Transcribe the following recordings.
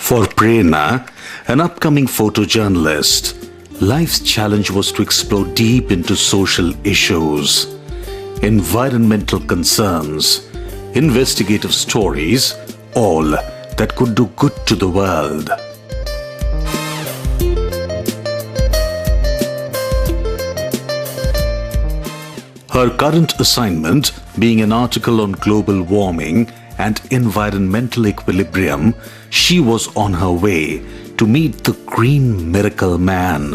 For Prerna, an upcoming photojournalist, life's challenge was to explore deep into social issues, environmental concerns, investigative stories, all that could do good to the world. Her current assignment being an article on global warming and environmental equilibrium, she was on her way to meet the green miracle man,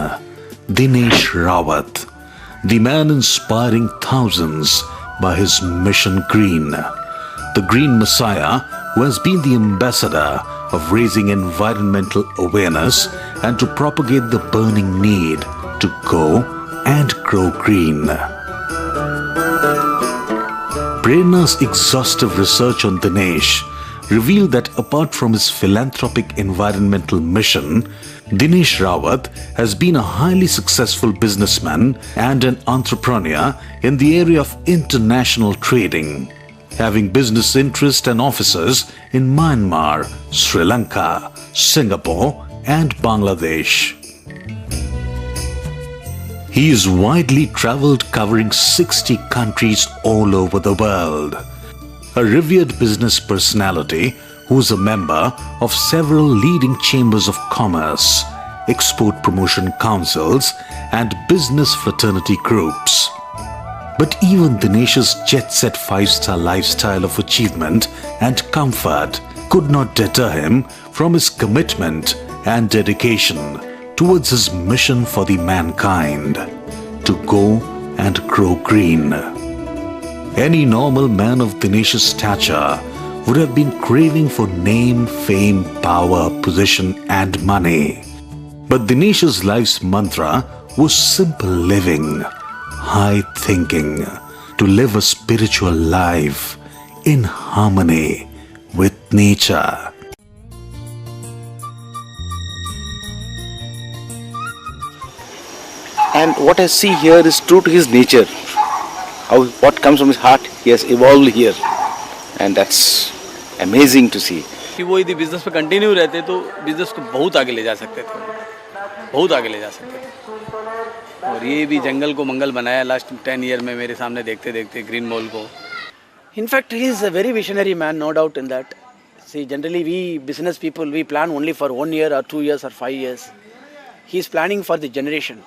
Dinesh Rawat, the man inspiring thousands by his Mission Green, the green messiah who has been the ambassador of raising environmental awareness and to propagate the burning need to go and grow green. Prerna's exhaustive research on Dinesh revealed that apart from his philanthropic environmental mission, Dinesh Rawat has been a highly successful businessman and an entrepreneur in the area of international trading, having business interests and offices in Myanmar, Sri Lanka, Singapore and Bangladesh. He is widely travelled, covering 60 countries all over the world. A revered business personality who is a member of several leading chambers of commerce, export promotion councils and business fraternity groups. But even Dinesh's jet-set 5-star lifestyle of achievement and comfort could not deter him from his commitment and dedication towards his mission for the mankind, to go and grow green. Any normal man of Dinesh's stature would have been craving for name, fame, power, position and money. But Dinesh's life's mantra was simple living, high thinking, to live a spiritual life in harmony with nature. And what I see here is true to his nature. What comes from his heart, he has evolved here. And that's amazing to see. कि वो यदि business पे continue रहते तो business को बहुत आगे ले जा सकते थे, बहुत आगे ले जा सकते थे। और ये भी जंगल को मंगल बनाया लास्ट 10 ईयर में मेरे सामने देखते देखते ग्रीन मॉल को. In fact, he is a very visionary man, no doubt in that. See, generally we business people, we plan only for 1 year or 2 years or 5 years. He is planning for the generation.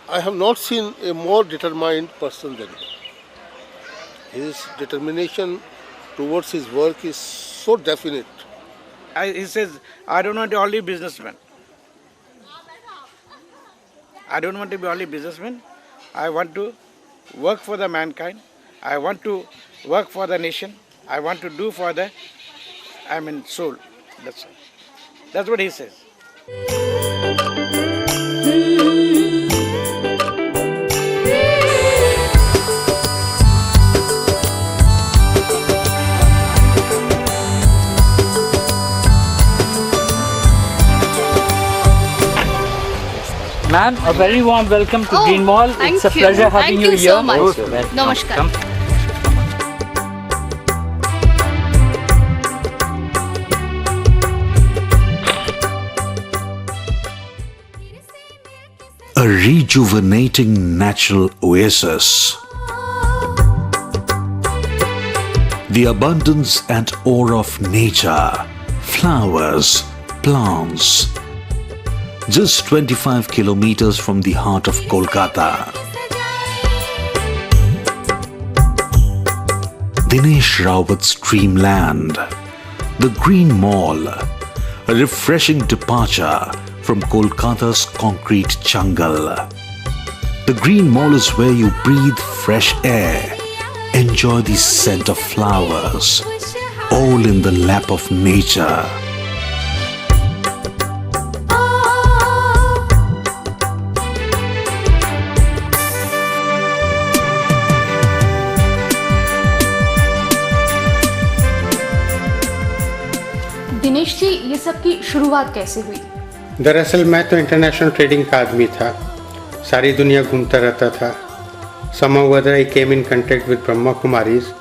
I have not seen a more determined person than him. His determination towards his work is so definite. He says, I don't want to be only businessman. I don't want to be only businessman. I want to work for the mankind. I want to work for the nation. I want to do for the, soul. That's all. That's what he says. Ma'am, a very warm welcome to Green Mall. It's a pleasure having you here. Thank you so much. Namaskar. A rejuvenating natural oasis. The abundance and aura of nature, flowers, plants. Just 25 kilometers from the heart of Kolkata. Dinesh Rawat's dreamland, the Green Mall, a refreshing departure from Kolkata's concrete jungle. The Green Mall is where you breathe fresh air, enjoy the scent of flowers, all in the lap of nature. Dinesh ji, ये सब की शुरुआत कैसे हुई? दरअसल मैं तो international trading का आदमी था, सारी दुनिया घूमता रहता था. Somehow whether I came in contact with Brahma Kumaris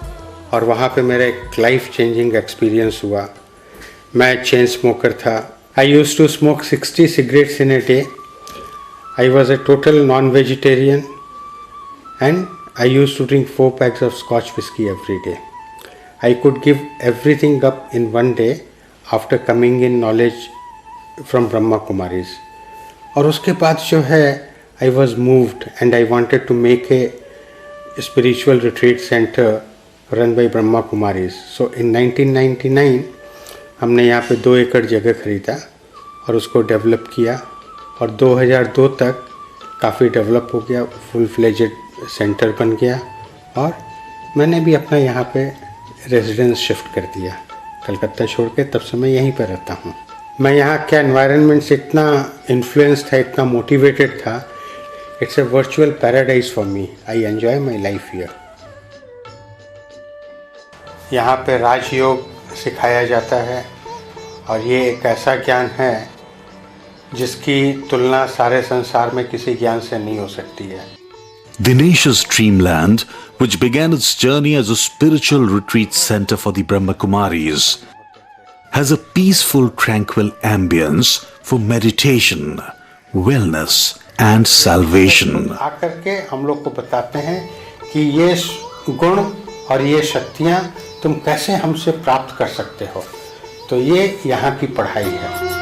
और वहाँ पे मेरा एक लाइफ चेंजिंग एक्सपीरियंस हुआ. मैं चेन स्मोकर था, I used to smoke 60 cigarettes in a day. I was a total non-vegetarian and I used to drink 4 packs of Scotch whisky every day. I could give everything up in one day after coming in knowledge from Brahma Kumaris. और उसके बाद जो है I was moved and I wanted to make a spiritual retreat center run by Brahma Kumaris. So in 1999 हमने यहाँ पे 2 एकड़ जगह खरीदा और उसको डेवलप किया और 2002 तक काफ़ी डेवलप हो गया, फुल फ्लेजेड सेंटर बन गया और मैंने भी अपना यहाँ पे रेजिडेंस शिफ्ट कर दिया कलकत्ता छोड़ के। तब से मैं यहीं पर रहता हूँ। मैं यहाँ के एनवायरनमेंट से इतना इन्फ्लुएंस था, इतना मोटिवेटेड था। It's a virtual paradise for me. I enjoy my life here. यहाँ पे राजयोग सिखाया जाता है और ये एक ऐसा ज्ञान है जिसकी तुलना सारे संसार में किसी ज्ञान से नहीं हो सकती है। Dinesh's Dreamland, which began its journey as a spiritual retreat center for the Brahmakumaris, has a peaceful, tranquil ambience for meditation, wellness and salvation. आकर के हम लोग को बताते हैं कि ये गुण और ये शक्तियाँ तुम कैसे हमसे प्राप्त कर सकते हो। तो ये यहाँ की पढ़ाई है।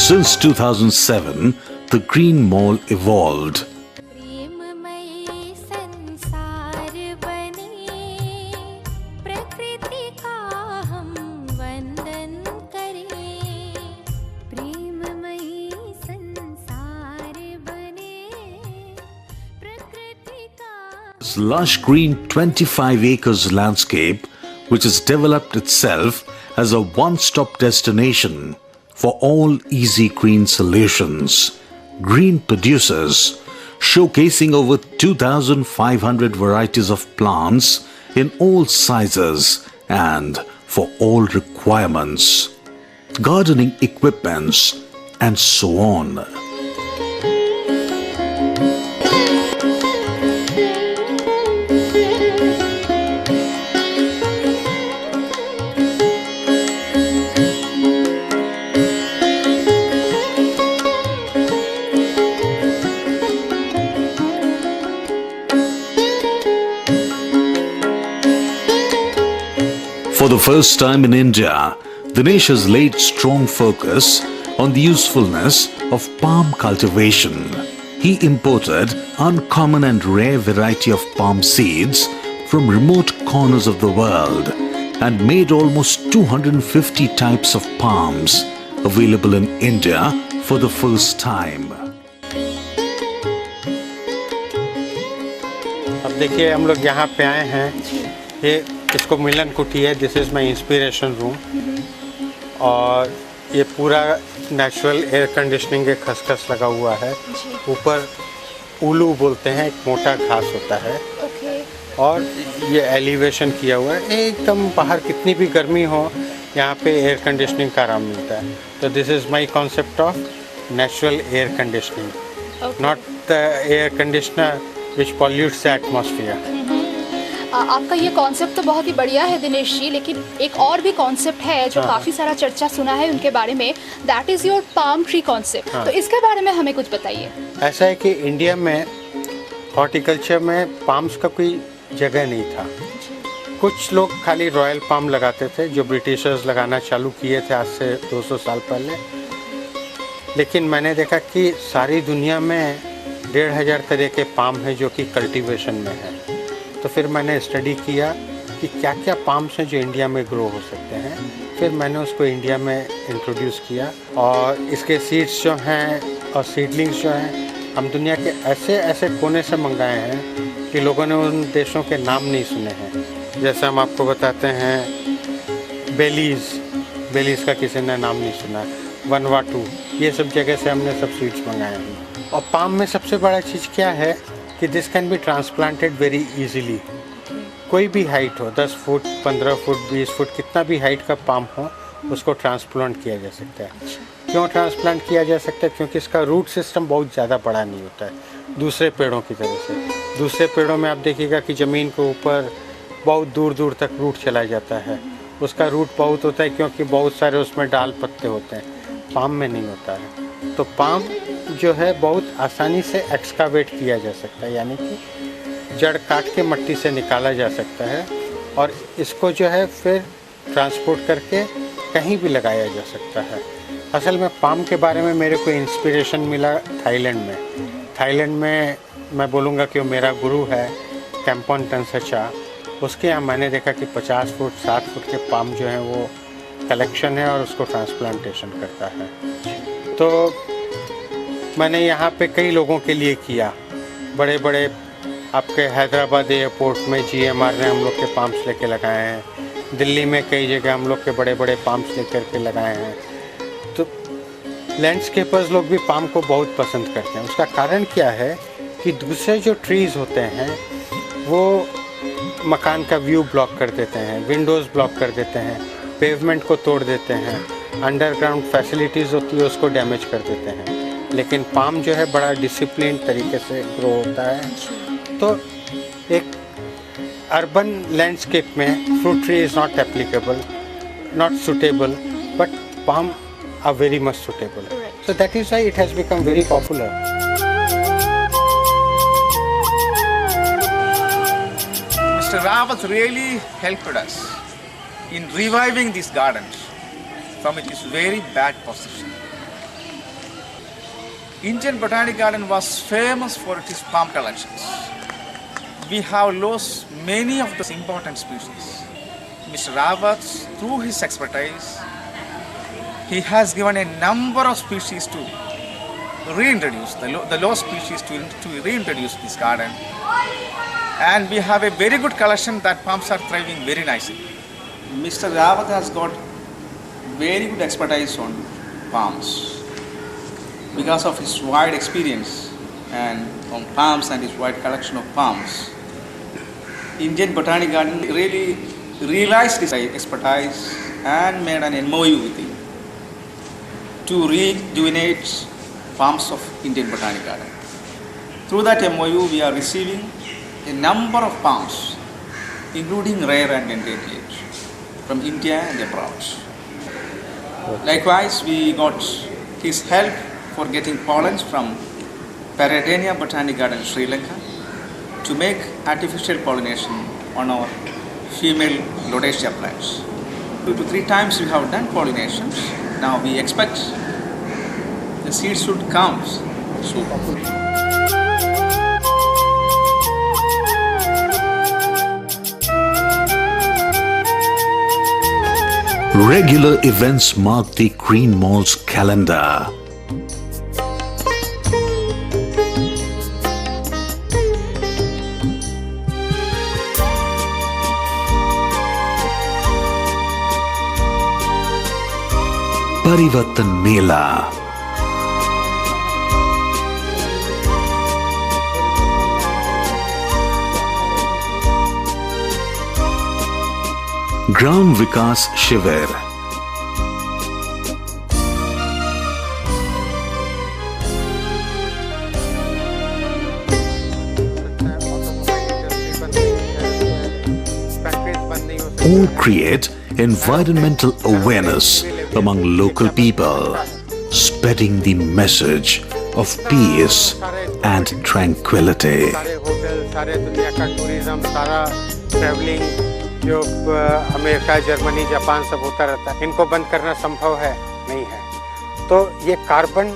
Since 2007, the Green Mall evolved. This lush green 25 acres landscape, which has developed itself as a one-stop destination for all easy green solutions. Green producers, showcasing over 2,500 varieties of plants in all sizes and for all requirements, gardening equipments and so on. For the first time in India, Dinesh has laid strong focus on the usefulness of palm cultivation. He imported uncommon and rare variety of palm seeds from remote corners of the world and made almost 250 types of palms available in India for the first time. अब देखिए हम लोग यहाँ पे आए हैं, ये इसको मिलन कुटी है। This is my inspiration room और ये पूरा नेचुरल एयर कंडीशनिंग के खसखस लगा हुआ है। ऊपर उल्लू बोलते हैं, एक मोटा घास होता है और ये एलिवेशन किया हुआ है। एकदम बाहर कितनी भी गर्मी हो यहाँ पे एयर कंडीशनिंग का आराम मिलता है। तो this is my concept of natural air conditioning, not the air conditioner which pollutes the atmosphere. आपका ये कॉन्सेप्ट तो बहुत ही बढ़िया है दिनेश जी, लेकिन एक और भी कॉन्सेप्ट है जो काफ़ी सारा चर्चा सुना है उनके बारे में, that is your palm tree concept. तो इसके बारे में हमें कुछ बताइए। ऐसा है कि इंडिया में हॉर्टिकल्चर में पाम्स का कोई जगह नहीं था। कुछ लोग खाली रॉयल पाम लगाते थे जो ब्रिटिशर्स लगाना चालू किए थे आज से 200 साल पहले। लेकिन मैंने देखा कि सारी दुनिया में 1500 तरह के पाम हैं जो कि कल्टीवेशन में है। तो फिर मैंने स्टडी किया कि क्या क्या पाम्स हैं जो इंडिया में ग्रो हो सकते हैं। फिर मैंने उसको इंडिया में इंट्रोड्यूस किया और इसके सीड्स जो हैं और सीडलिंग्स जो हैं हम दुनिया के ऐसे ऐसे कोने से मंगाए हैं कि लोगों ने उन देशों के नाम नहीं सुने हैं। जैसे हम आपको बताते हैं बेलीज़ का किसी ने नाम नहीं सुना, वनवाटू, ये सब जगह से हमने सब सीड्स मंगाए हैं। और पाम में सबसे बड़ा चीज़ क्या है कि this can be transplanted very easily. कोई भी हाइट हो, 10 फुट, 15 फुट, 20 फुट, कितना भी हाइट का पाम हो, उसको ट्रांसप्लांट किया जा सकता है। क्यों ट्रांसप्लांट किया जा सकता है? क्योंकि इसका रूट सिस्टम बहुत ज़्यादा बड़ा नहीं होता है दूसरे पेड़ों की तरह से। दूसरे पेड़ों में आप देखिएगा कि ज़मीन के ऊपर बहुत दूर दूर तक रूट चला जाता है, उसका रूट बहुत होता है क्योंकि बहुत सारे उसमें डाल पत्ते होते हैं। पाम में नहीं होता है। तो पाम जो है बहुत आसानी से एक्सकावेट किया जा सकता है, यानी कि जड़ काट के मिट्टी से निकाला जा सकता है और इसको जो है फिर ट्रांसपोर्ट करके कहीं भी लगाया जा सकता है। असल में पाम के बारे में मेरे को इंस्पिरेशन मिला थाईलैंड में। थाईलैंड में मैं बोलूँगा कि वो मेरा गुरु है कैम्पोन टनसचा। उसके यहाँ मैंने देखा कि 50 फुट 60 फुट के पाम जो हैं वो कलेक्शन है और उसको ट्रांसप्लांटेशन करता है। तो मैंने यहाँ पे कई लोगों के लिए किया। बड़े बड़े आपके हैदराबाद एयरपोर्ट में GMR ने हम लोग के पाम्स लेके लगाए हैं। दिल्ली में कई जगह हम लोग के बड़े बड़े पाम्स लेकर के लगाए हैं। तो लैंडस्केपर्स लोग भी पाम को बहुत पसंद करते हैं। उसका कारण क्या है कि दूसरे जो ट्रीज़ होते हैं वो मकान का व्यू ब्लॉक कर देते हैं, विंडोज़ ब्लॉक कर देते हैं, पेवमेंट को तोड़ देते हैं, अंडरग्राउंड फैसिलिटीज़ होती है उसको डैमेज कर देते हैं। लेकिन पाम जो है बड़ा डिसिप्लिन तरीके से ग्रो होता है। तो एक अर्बन लैंडस्केप में fruit tree is not applicable, not suitable, but palm are very much suitable. So that is why it has become very popular. Mr. Rawat really helped us in reviving these gardens from its very bad position. Indian Botanic Garden was famous for its palm collections. We have lost many of the important species. Mr. Rawat, through his expertise, he has given a number of species to reintroduce, the lost species to reintroduce this garden. And we have a very good collection that palms are thriving very nicely. Mr. Rawat has got very good expertise on palms because of his wide experience and on palms and his wide collection of palms. Indian Botanic Garden really realized his expertise and made an MOU with him to rejuvenate palms of Indian Botanic Garden. Through that MOU, we are receiving a number of palms, including rare and endangered, from India and abroad. Likewise, we got his help for getting pollens from Paradenia Botanic Garden, Sri Lanka, to make artificial pollination on our female Lodacia plants. 2 to 3 times we have done pollinations. Now we expect the seeds should come soon. Regular events mark the Green Mall's calendar. परिवर्तन मेला, ग्राम विकास शिविर, all create environmental awareness among local people, spreading the message of peace and tranquility. सारे hotel, सारे दुनिया का tourism, सारा travelling जो America, Germany, Japan सब होता रहता है, इनको बंद करना संभव है? नहीं है। तो ये कार्बन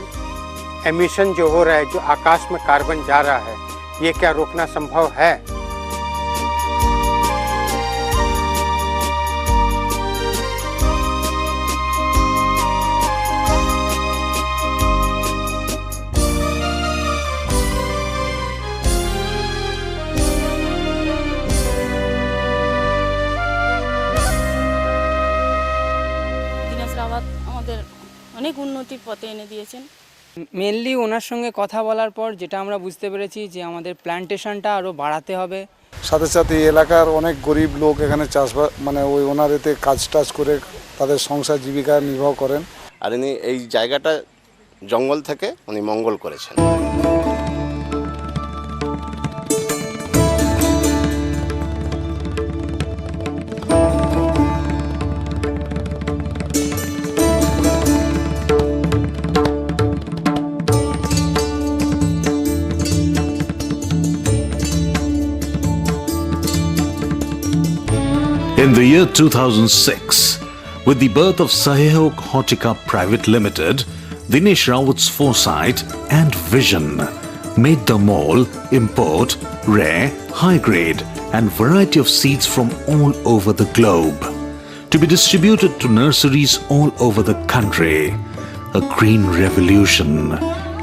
एमिशन जो हो रहा है, जो आकाश में कार्बन जा रहा है, ये क्या रोकना संभव है? অনেক উন্নতির পথে এনে দিয়েছেন। মেনলি ওনার সঙ্গে কথা বলার পর যেটা আমরা বুঝতে পেরেছি যে আমাদের প্ল্যান্টেশনটা আরও বাড়াতে হবে সাথে সাথে এই এলাকার অনেক গরিব লোক এখানে চাষবাস মানে ওই ওনার এতে কাজ টাজ করে তাদের সংসার জীবিকা নির্বাহ করেন। আর ইনি এই জায়গাটা জঙ্গল থেকে উনি মঙ্গল করেছেন। In the year 2006, with the birth of Sahyog Hortica Private Limited, Dinesh Rawat's foresight and vision made the mall import rare, high-grade and variety of seeds from all over the globe to be distributed to nurseries all over the country. A green revolution,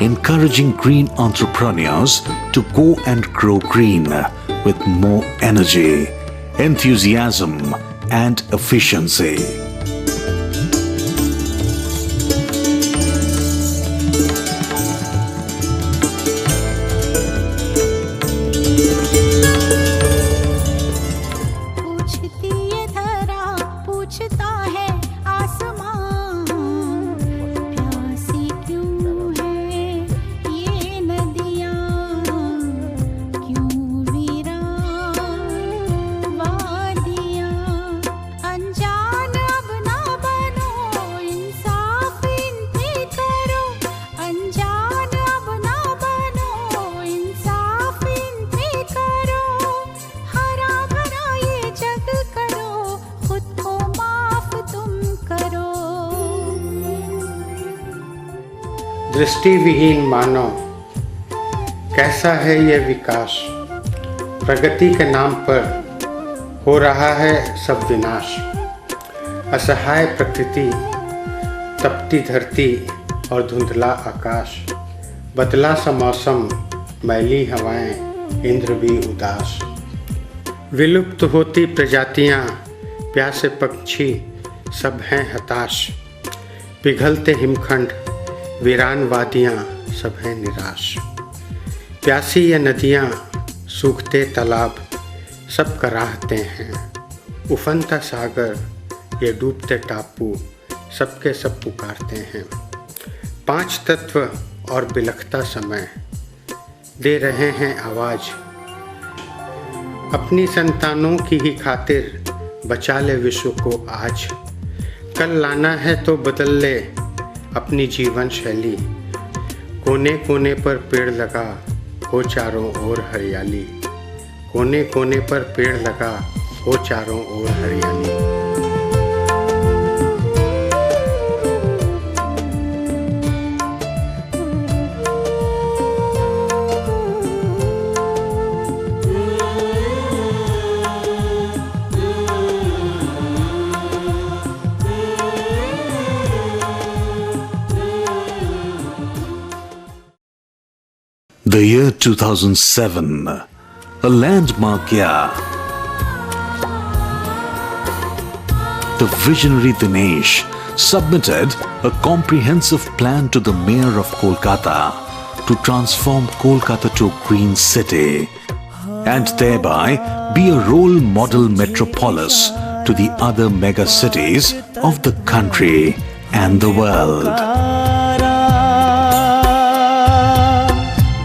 encouraging green entrepreneurs to go and grow green with more energy, enthusiasm and efficiency. दृष्टिविहीन मानव कैसा है ये विकास, प्रगति के नाम पर हो रहा है सब विनाश। असहाय प्रकृति, तपती धरती और धुंधला आकाश, बदला सा मौसम, मैली हवाएं, इंद्र भी उदास। विलुप्त होती प्रजातियां, प्यासे पक्षी सब हैं हताश। पिघलते हिमखंड, वीरान वादियाँ सब हैं निराश। प्यासी ये नदियाँ, सूखते तालाब सब कराहते हैं। उफनता सागर, ये डूबते टापू सबके सब पुकारते हैं। पांच तत्व और बिलखता समय दे रहे हैं आवाज़। अपनी संतानों की ही खातिर बचा ले विश्व को आज। कल लाना है तो बदल ले अपनी जीवन शैली। कोने कोने पर पेड़ लगा हो चारों ओर हरियाली। कोने कोने पर पेड़ लगा हो चारों ओर हरियाली। The year 2007, a landmark year. The visionary Dinesh submitted a comprehensive plan to the Mayor of Kolkata to transform Kolkata to a green city and thereby be a role model metropolis to the other mega cities of the country and the world.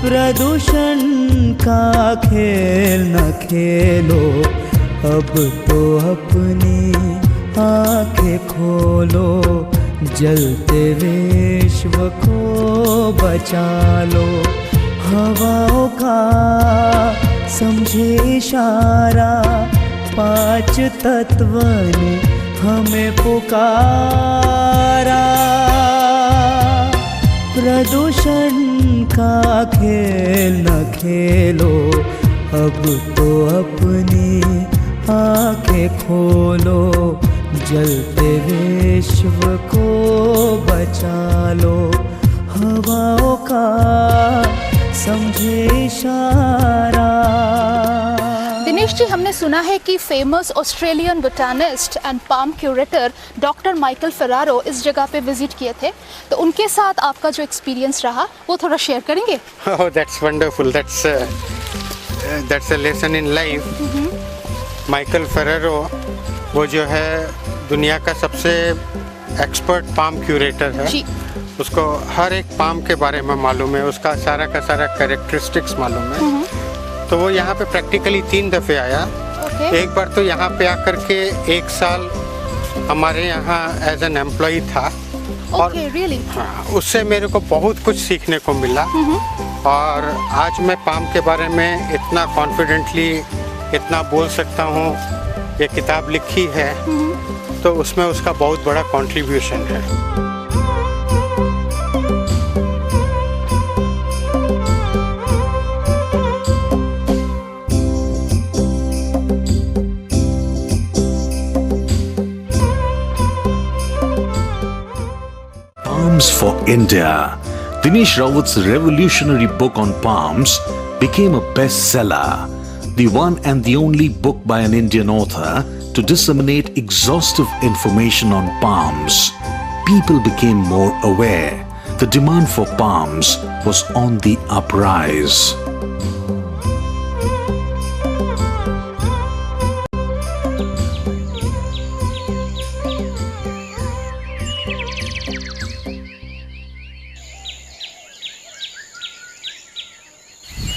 प्रदूषण का खेल न खेलो, अब तो अपनी आंखें खोलो। जलते विश्व को बचा लो। हवाओं का समझे इशारा, पांच तत्व ने हमें पुकारा। प्रदूषण का खेल न खेलो, अब तो अपनी आंखें खोलो। जलते विश्व को बचा लो। हवाओं का समझे इशारा। दिनेश जी, हमने सुना है कि famous Australian botanist and palm curator doctor Michael Ferraro इस जगह पे विजिट किए थे, तो उनके साथ आपका जो एक्सपीरियंस रहा वो थोड़ा शेयर करेंगे? Oh, that's wonderful. That's that's a lesson in life. Michael Ferrero वो जो है दुनिया का सबसे एक्सपर्ट पाम क्यूरेटर है। उसको हर एक पाम के बारे में मालूम है, उसका सारा का सारा कैरेक्टरिस्टिक्स मालूम है। तो वो यहाँ पे प्रैक्टिकली 3 दफ़े आया। एक बार तो यहाँ पे आकर के 1 साल हमारे यहाँ एज एन एम्प्लॉई था। और हाँ, उससे मेरे को बहुत कुछ सीखने को मिला। और आज मैं पाम के बारे में इतना कॉन्फिडेंटली इतना बोल सकता हूँ, ये किताब लिखी है तो उसमें उसका बहुत बड़ा कंट्रीब्यूशन है। Palms for India. Dinesh Rawat's revolutionary book on palms became a bestseller, the one and the only book by an Indian author to disseminate exhaustive information on palms. People became more aware. The demand for palms was on the uprise.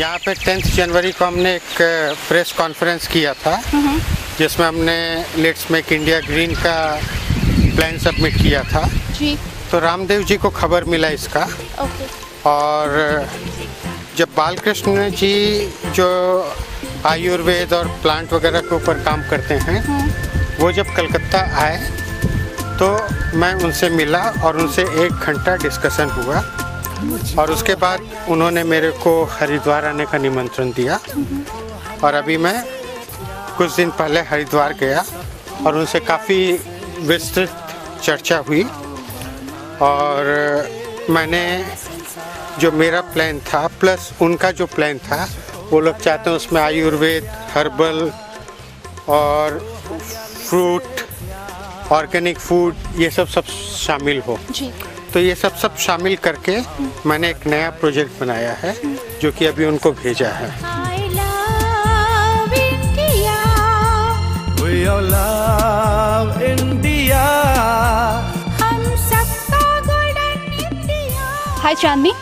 यहाँ पे 10 जनवरी को हमने एक press conference किया था जिसमें हमने let's make India green का प्लान सबमिट किया था जी। तो रामदेव जी को खबर मिला इसका। और जब बालकृष्ण जी जो आयुर्वेद और प्लांट वगैरह के ऊपर काम करते हैं वो जब कलकत्ता आए तो मैं उनसे मिला और उनसे 1 घंटा डिस्कशन हुआ। और उसके बाद उन्होंने मेरे को हरिद्वार आने का निमंत्रण दिया। और अभी मैं कुछ दिन पहले हरिद्वार गया और उनसे काफ़ी विस्तृत चर्चा हुई। और मैंने जो मेरा प्लान था प्लस उनका जो प्लान था, वो लोग चाहते हैं उसमें आयुर्वेद, हर्बल और फ्रूट, ऑर्गेनिक फूड, ये सब शामिल हो जी। तो ये सब शामिल करके मैंने एक नया प्रोजेक्ट बनाया है जो कि अभी उनको भेजा है। हाय चांदनी,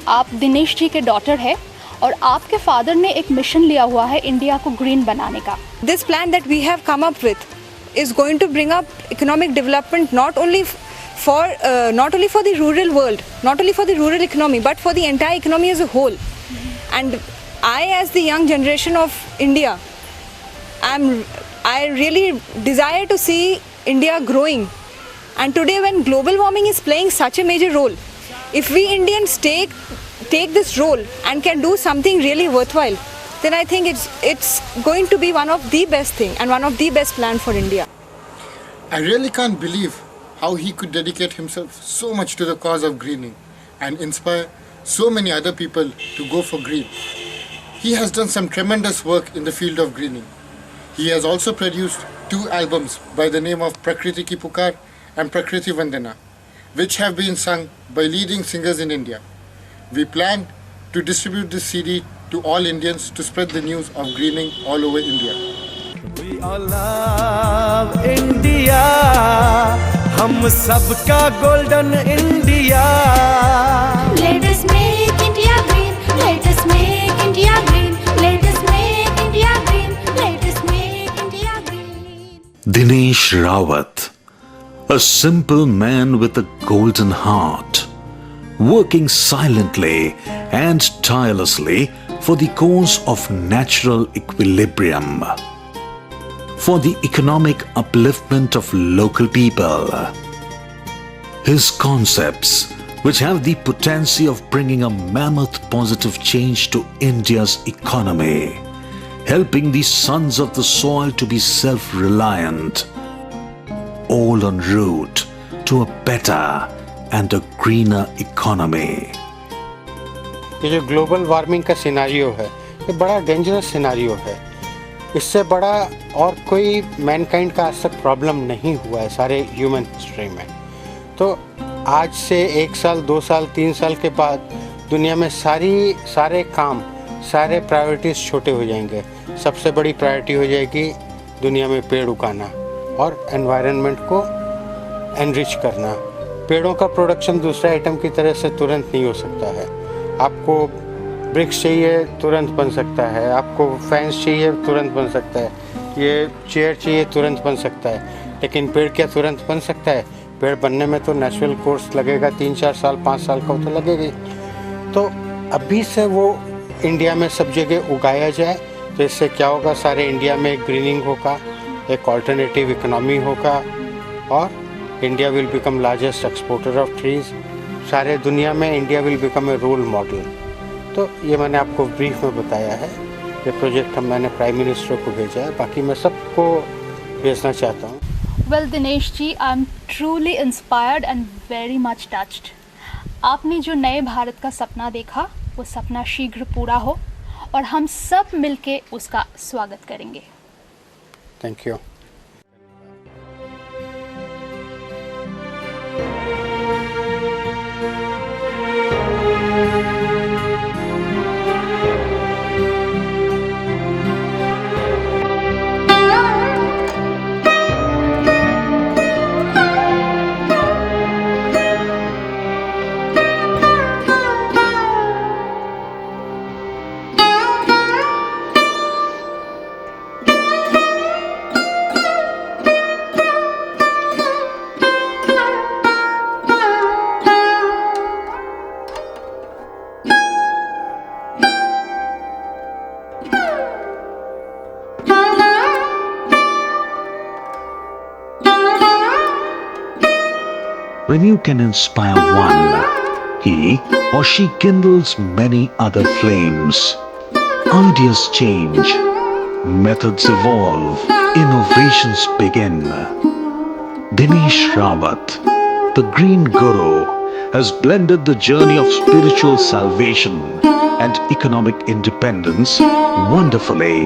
आप दिनेश जी के डॉटर है और आपके फादर ने एक मिशन लिया हुआ है इंडिया को ग्रीन बनाने का। This plan that we have come up with is going to bring up economic development not only for the rural world, not only for the rural economy, but for the entire economy as a whole. And I, as the young generation of India, I really desire to see India growing. And today, when global warming is playing such a major role, if we Indians take this role and can do something really worthwhile, then I think it's going to be one of the best thing and one of the best plan for India. I really can't believe how he could dedicate himself so much to the cause of greening and inspire so many other people to go for green. He has done some tremendous work in the field of greening. He has also produced 2 albums by the name of Prakriti Ki Pukar and Prakriti Vandana, which have been sung by leading singers in India. We plan to distribute this CD to all Indians to spread the news of greening all over India. We all love India, हम सबका golden India. Let us make India green, let us make India green, let us make India green, let us make India green. Dinesh Rawat, a simple man with a golden heart, working silently and tirelessly for the cause of natural equilibrium, for the economic upliftment of local people. His concepts, which have the potency of bringing a mammoth positive change to India's economy, helping the sons of the soil to be self-reliant, all en route to a better and a greener economy. ये जो global warming का scenario है, ये बड़ा dangerous scenario है। इससे बड़ा और कोई मैनकाइंड का आज तक प्रॉब्लम नहीं हुआ है सारे ह्यूमन हिस्ट्री में। तो आज से 1 साल, 2 साल, 3 साल के बाद दुनिया में सारे काम सारे प्रायोरिटीज़ छोटे हो जाएंगे। सबसे बड़ी प्रायोरिटी हो जाएगी दुनिया में पेड़ उगाना और एनवायरनमेंट को एनरिच करना। पेड़ों का प्रोडक्शन दूसरे आइटम की तरह से तुरंत नहीं हो सकता है। आपको ब्रिक्स चाहिए तुरंत बन सकता है, आपको फैंस चाहिए तुरंत बन सकता है, ये चेयर चाहिए तुरंत बन सकता है, लेकिन पेड़ क्या तुरंत बन सकता है? पेड़ बनने में तो नेचुरल कोर्स लगेगा, 3-4 साल 5 साल का तो लगेगा ही। तो अभी से वो इंडिया में सब जगह उगाया जाए तो इससे क्या होगा, सारे इंडिया में ग्रीनिंग होगा, एक ऑल्टरनेटिव इकोनॉमी होगा और India will become largest exporter of trees. सारे दुनिया में India will become a role model. तो ये मैंने आपको ब्रीफ में बताया है। ये प्रोजेक्ट मैंने प्राइम मिनिस्टर को भेजा है, बाकी मैं सबको भेजना चाहता हूँ। Well Dinesh ji, I am truly inspired and very much touched. आपने जो नए भारत का सपना देखा वो सपना शीघ्र पूरा हो और हम सब मिलके उसका स्वागत करेंगे। Thank you. When you can inspire one, he or she kindles many other flames. Ideas change, methods evolve, innovations begin. Dinesh Rawat, the Green Guru, has blended the journey of spiritual salvation and economic independence wonderfully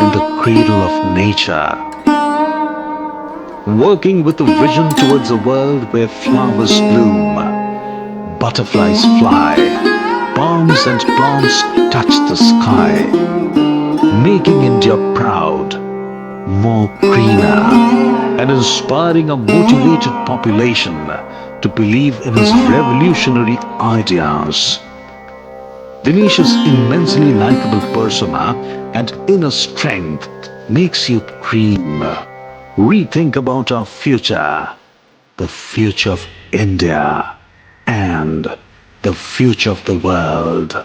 in the cradle of nature. Working with a vision towards a world where flowers bloom, butterflies fly, palms and plants touch the sky, making India proud, more greener, and inspiring a motivated population to believe in his revolutionary ideas. Dinesh's immensely likable persona and inner strength makes you dream. Rethink about our future, the future of India, and the future of the world.